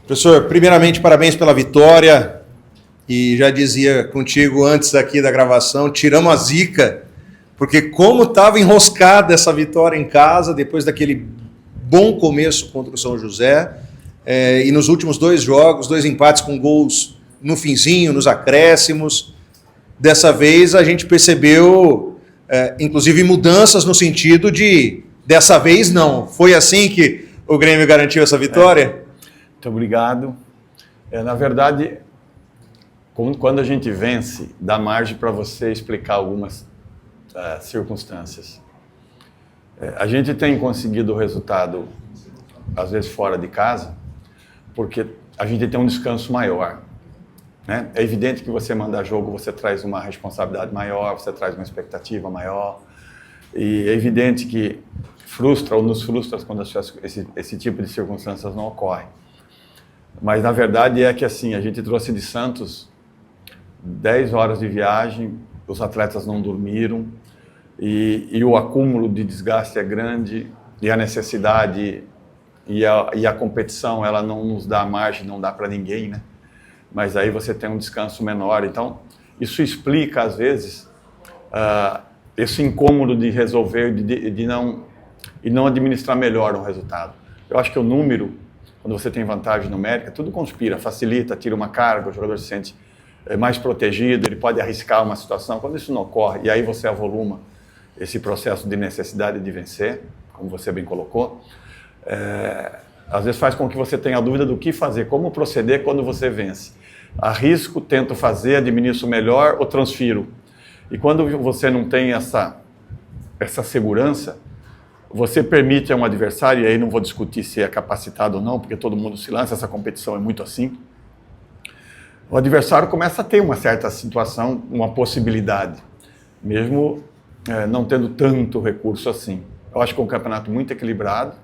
Professor, primeiramente, parabéns pela vitória. E já dizia contigo antes aqui da gravação, tiramos a zica, porque como estava enroscada essa vitória em casa, depois daquele bom começo contra o São José, e nos últimos 2 jogos, 2 empates com gols no finzinho, nos acréscimos. Dessa vez a gente percebeu, inclusive, mudanças no sentido de, dessa vez não. Foi assim que o Grêmio garantiu essa vitória? Muito obrigado. Na verdade, quando a gente vence, dá margem para você explicar algumas circunstâncias. A gente tem conseguido o resultado, às vezes fora de casa, porque a gente tem um descanso maior. Né? É evidente que você mandar jogo, você traz uma responsabilidade maior, você traz uma expectativa maior. E é evidente que frustra ou nos frustra quando esse tipo de circunstâncias não ocorre. Mas, na verdade, é que assim, a gente trouxe de Santos 10 horas de viagem, os atletas não dormiram, e o acúmulo de desgaste é grande, e a necessidade e a competição, ela não nos dá margem, não dá para ninguém, né? Mas aí você tem um descanso menor. Então, isso explica, às vezes, esse incômodo de resolver e não administrar melhor um resultado. Eu acho que o número, quando você tem vantagem numérica, tudo conspira, facilita, tira uma carga, o jogador se sente mais protegido, ele pode arriscar uma situação. Quando isso não ocorre, e aí você avoluma esse processo de necessidade de vencer, como você bem colocou, às vezes faz com que você tenha a dúvida do que fazer, como proceder quando você vence. Arrisco, tento fazer, administro melhor ou transfiro. E quando você não tem essa segurança, você permite a um adversário, e aí não vou discutir se é capacitado ou não, porque todo mundo se lança, essa competição é muito assim. O adversário começa a ter uma certa situação, uma possibilidade, mesmo não tendo tanto recurso assim. Eu acho que é um campeonato muito equilibrado,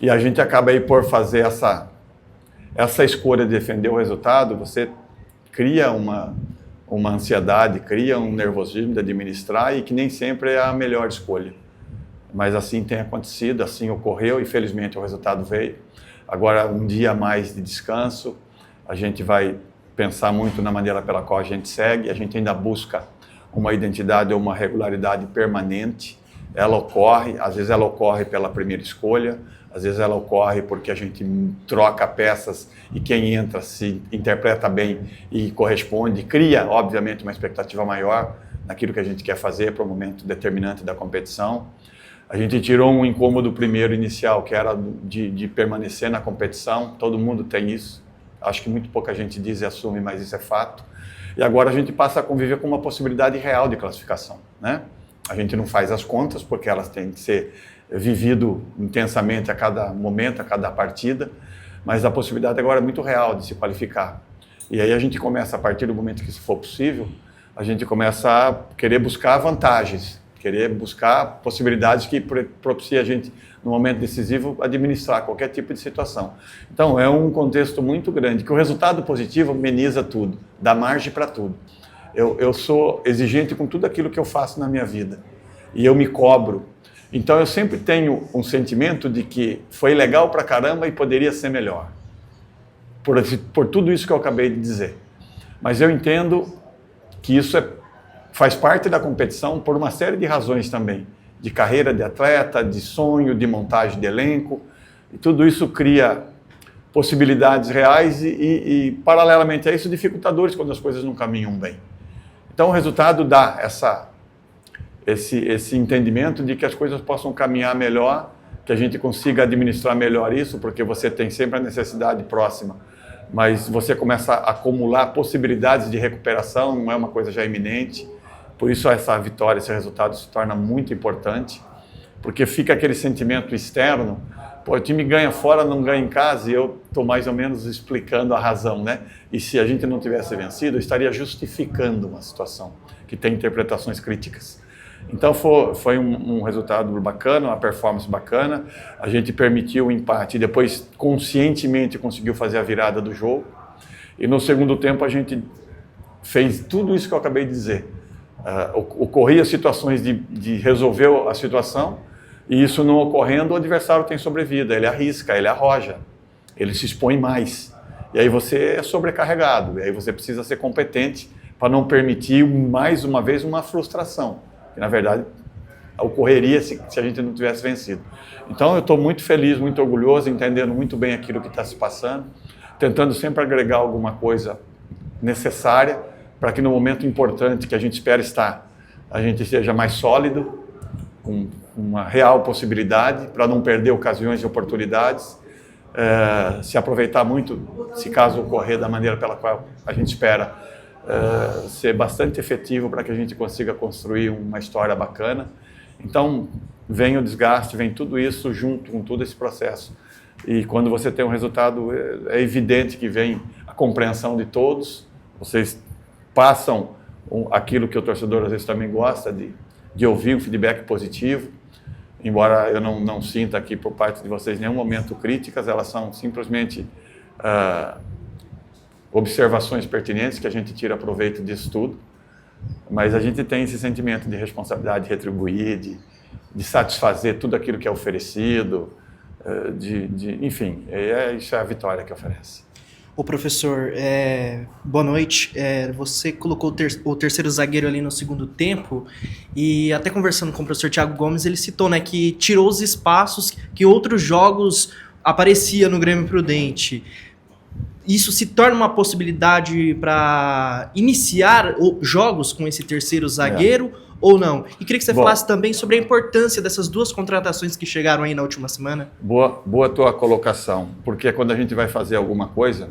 e a gente acaba aí por fazer essa escolha de defender o resultado, você cria uma ansiedade, cria um nervosismo de administrar, e que nem sempre é a melhor escolha. Mas assim tem acontecido, assim ocorreu, e felizmente o resultado veio. Agora, um dia a mais de descanso, a gente vai pensar muito na maneira pela qual a gente segue, a gente ainda busca uma identidade ou uma regularidade permanente. Ela ocorre, às vezes ela ocorre pela primeira escolha, às vezes ela ocorre porque a gente troca peças e quem entra se interpreta bem e corresponde, cria, obviamente, uma expectativa maior naquilo que a gente quer fazer para o momento determinante da competição. A gente tirou um incômodo primeiro inicial, que era de permanecer na competição, todo mundo tem isso. Acho que muito pouca gente diz e assume, mas isso é fato. E agora a gente passa a conviver com uma possibilidade real de classificação, né? A gente não faz as contas, porque elas têm que ser vivido intensamente a cada momento, a cada partida, mas a possibilidade agora é muito real de se qualificar. E aí a gente começa, a partir do momento que isso for possível, a gente começa a querer buscar vantagens, querer buscar possibilidades que propiciem a gente, no momento decisivo, administrar qualquer tipo de situação. Então, é um contexto muito grande, que o resultado positivo ameniza tudo, dá margem para tudo. Eu sou exigente com tudo aquilo que eu faço na minha vida, e eu me cobro. Então, eu sempre tenho um sentimento de que foi legal pra caramba e poderia ser melhor, por tudo isso que eu acabei de dizer. Mas eu entendo que isso faz parte da competição por uma série de razões também, de carreira de atleta, de sonho, de montagem de elenco, e tudo isso cria possibilidades reais e paralelamente a isso, dificultadores quando as coisas não caminham bem. Então o resultado dá esse entendimento de que as coisas possam caminhar melhor, que a gente consiga administrar melhor isso, porque você tem sempre a necessidade próxima, mas você começa a acumular possibilidades de recuperação, não é uma coisa já iminente. Por isso essa vitória, esse resultado se torna muito importante, porque fica aquele sentimento externo, pô, o time ganha fora, não ganha em casa, e eu estou mais ou menos explicando a razão, né? E se a gente não tivesse vencido, eu estaria justificando uma situação que tem interpretações críticas. Então foi um resultado bacana, uma performance bacana, a gente permitiu o empate e depois conscientemente conseguiu fazer a virada do jogo, e no segundo tempo a gente fez tudo isso que eu acabei de dizer. Ocorria situações de resolver a situação, e isso não ocorrendo, o adversário tem sobrevida, ele arrisca, ele arroja. ele se expõe mais. E aí você é sobrecarregado, e aí você precisa ser competente para não permitir, mais uma vez, uma frustração, que na verdade ocorreria se a gente não tivesse vencido. Então eu estou muito feliz, muito orgulhoso, entendendo muito bem aquilo que está se passando, tentando sempre agregar alguma coisa necessária para que no momento importante que a gente espera estar, a gente seja mais sólido, com uma real possibilidade, para não perder ocasiões e oportunidades, se aproveitar muito, se caso ocorrer da maneira pela qual a gente espera, ser bastante efetivo para que a gente consiga construir uma história bacana. Então, vem o desgaste, vem tudo isso junto com todo esse processo. E quando você tem um resultado, é evidente que vem a compreensão de todos, vocês passam aquilo que o torcedor às vezes também gosta de ouvir, um feedback positivo, embora eu não sinta aqui por parte de vocês nenhum momento críticas, elas são simplesmente observações pertinentes que a gente tira proveito disso tudo, mas a gente tem esse sentimento de responsabilidade de retribuir, de satisfazer tudo aquilo que é oferecido, enfim, isso é a vitória que oferece. Ô professor, boa noite. Você colocou o terceiro zagueiro ali no segundo tempo e até conversando com o professor Thiago Gomes, ele citou, né, que tirou os espaços que outros jogos aparecia no Grêmio Prudente. Isso se torna uma possibilidade para iniciar jogos com esse terceiro zagueiro ou não? E queria que você falasse também sobre a importância dessas duas contratações que chegaram aí na última semana. Boa tua colocação, porque quando a gente vai fazer alguma coisa,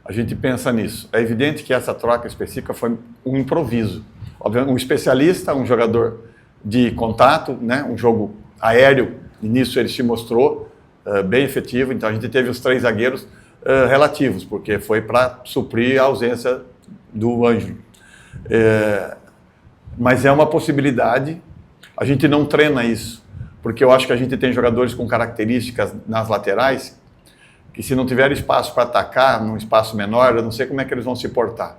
a gente pensa nisso. É evidente que essa troca específica foi um improviso. Obviamente, um especialista, um jogador de contato, né, um jogo aéreo, e nisso ele se mostrou bem efetivo, então a gente teve os três zagueiros relativos, porque foi para suprir a ausência do Ângelo. Mas é uma possibilidade, a gente não treina isso, porque eu acho que a gente tem jogadores com características nas laterais, que se não tiver espaço para atacar, num espaço menor, eu não sei como é que eles vão se portar.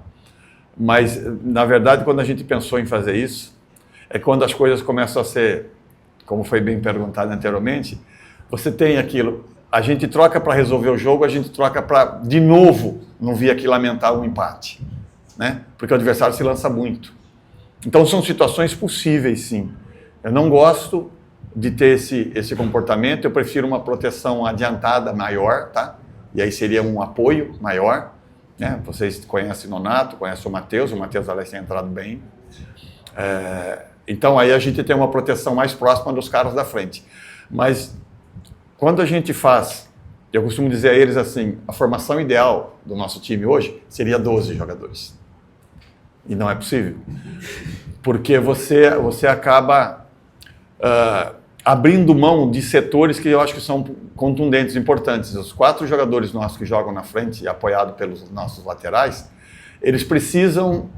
Mas, na verdade, quando a gente pensou em fazer isso, é quando as coisas começam a ser, como foi bem perguntado anteriormente, você tem aquilo, a gente troca para resolver o jogo, a gente troca para, de novo, não vir aqui lamentar um empate, né? Porque o adversário se lança muito. Então são situações possíveis, sim. Eu não gosto de ter esse comportamento, eu prefiro uma proteção adiantada maior, tá? E aí seria um apoio maior, né? Vocês conhecem o Nonato, conhecem o Matheus aliás tem entrado bem. Então aí a gente tem uma proteção mais próxima dos caras da frente. Mas quando a gente faz, eu costumo dizer a eles assim, a formação ideal do nosso time hoje seria 12 jogadores. E não é possível. Porque você acaba abrindo mão de setores que eu acho que são contundentes, importantes. Os 4 jogadores nossos que jogam na frente, apoiados pelos nossos laterais, eles precisam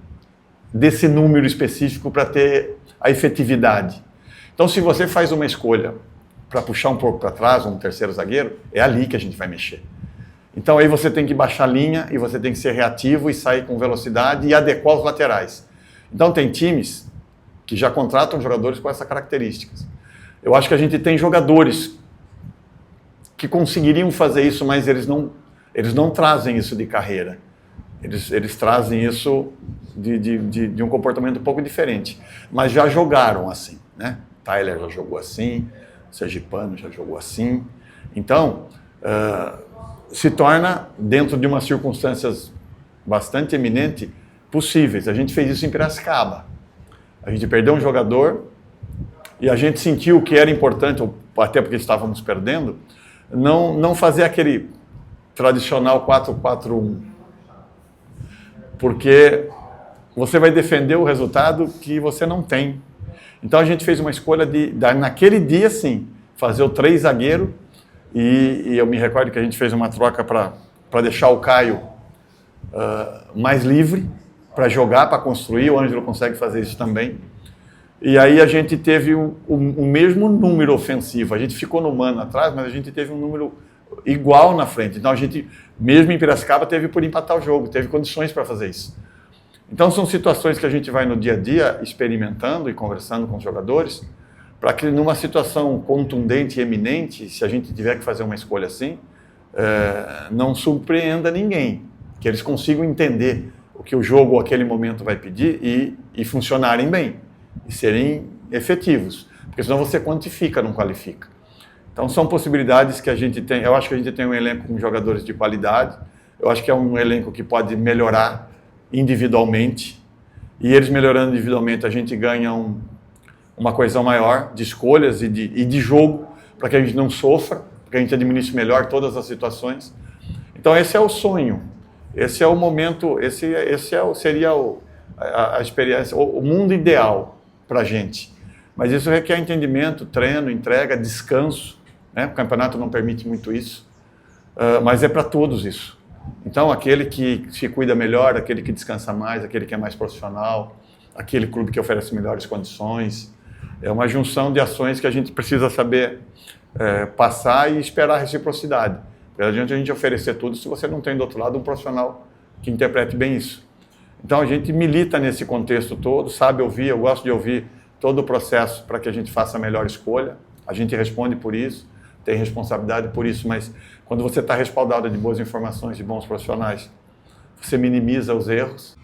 desse número específico para ter a efetividade. Então, se você faz uma escolha para puxar um pouco para trás, um terceiro zagueiro, é ali que a gente vai mexer. Então aí você tem que baixar a linha e você tem que ser reativo e sair com velocidade e adequar os laterais. Então tem times que já contratam jogadores com essas características. Eu acho que a gente tem jogadores que conseguiriam fazer isso, mas eles não trazem isso de carreira. Eles trazem isso de um comportamento um pouco diferente. Mas já jogaram assim, né? Tyler já jogou assim, Sergipano já jogou assim. Então, se torna, dentro de umas circunstâncias bastante eminentes, possíveis. A gente fez isso em Piracicaba. A gente perdeu um jogador e a gente sentiu que era importante, até porque estávamos perdendo, não fazer aquele tradicional 4-4-1. Porque você vai defender o resultado que você não tem. Então a gente fez uma escolha naquele dia, sim, fazer o 3 zagueiro e eu me recordo que a gente fez uma troca para deixar o Caio mais livre, para jogar, para construir. O Ângelo consegue fazer isso também. E aí a gente teve o mesmo número ofensivo. A gente ficou no mano atrás, mas a gente teve um número igual na frente. Então a gente, mesmo em Piracicaba, teve por empatar o jogo, teve condições para fazer isso. Então são situações que a gente vai no dia a dia experimentando e conversando com os jogadores, para que numa situação contundente e eminente, se a gente tiver que fazer uma escolha assim, não surpreenda ninguém, que eles consigam entender o que o jogo ou aquele momento vai pedir e funcionarem bem, e serem efetivos, porque senão você quantifica, não qualifica. Então são possibilidades que a gente tem. Eu acho que a gente tem um elenco com jogadores de qualidade, eu acho que é um elenco que pode melhorar individualmente, e eles melhorando individualmente a gente ganha uma coesão maior de escolhas e de jogo, para que a gente não sofra, para que a gente administre melhor todas as situações. Então esse é o sonho, esse é o momento, seria a experiência, o mundo ideal para a gente. Mas isso requer entendimento, treino, entrega, descanso, né? O campeonato não permite muito isso, mas é para todos isso. Então aquele que se cuida melhor, aquele que descansa mais, aquele que é mais profissional, aquele clube que oferece melhores condições, é uma junção de ações que a gente precisa saber passar e esperar a reciprocidade. Não adianta a gente oferecer tudo se você não tem do outro lado um profissional que interprete bem isso. Então a gente milita nesse contexto todo, sabe ouvir, eu gosto de ouvir todo o processo para que a gente faça a melhor escolha. A gente responde por isso, tem responsabilidade por isso, mas quando você está respaldado de boas informações, de bons profissionais, você minimiza os erros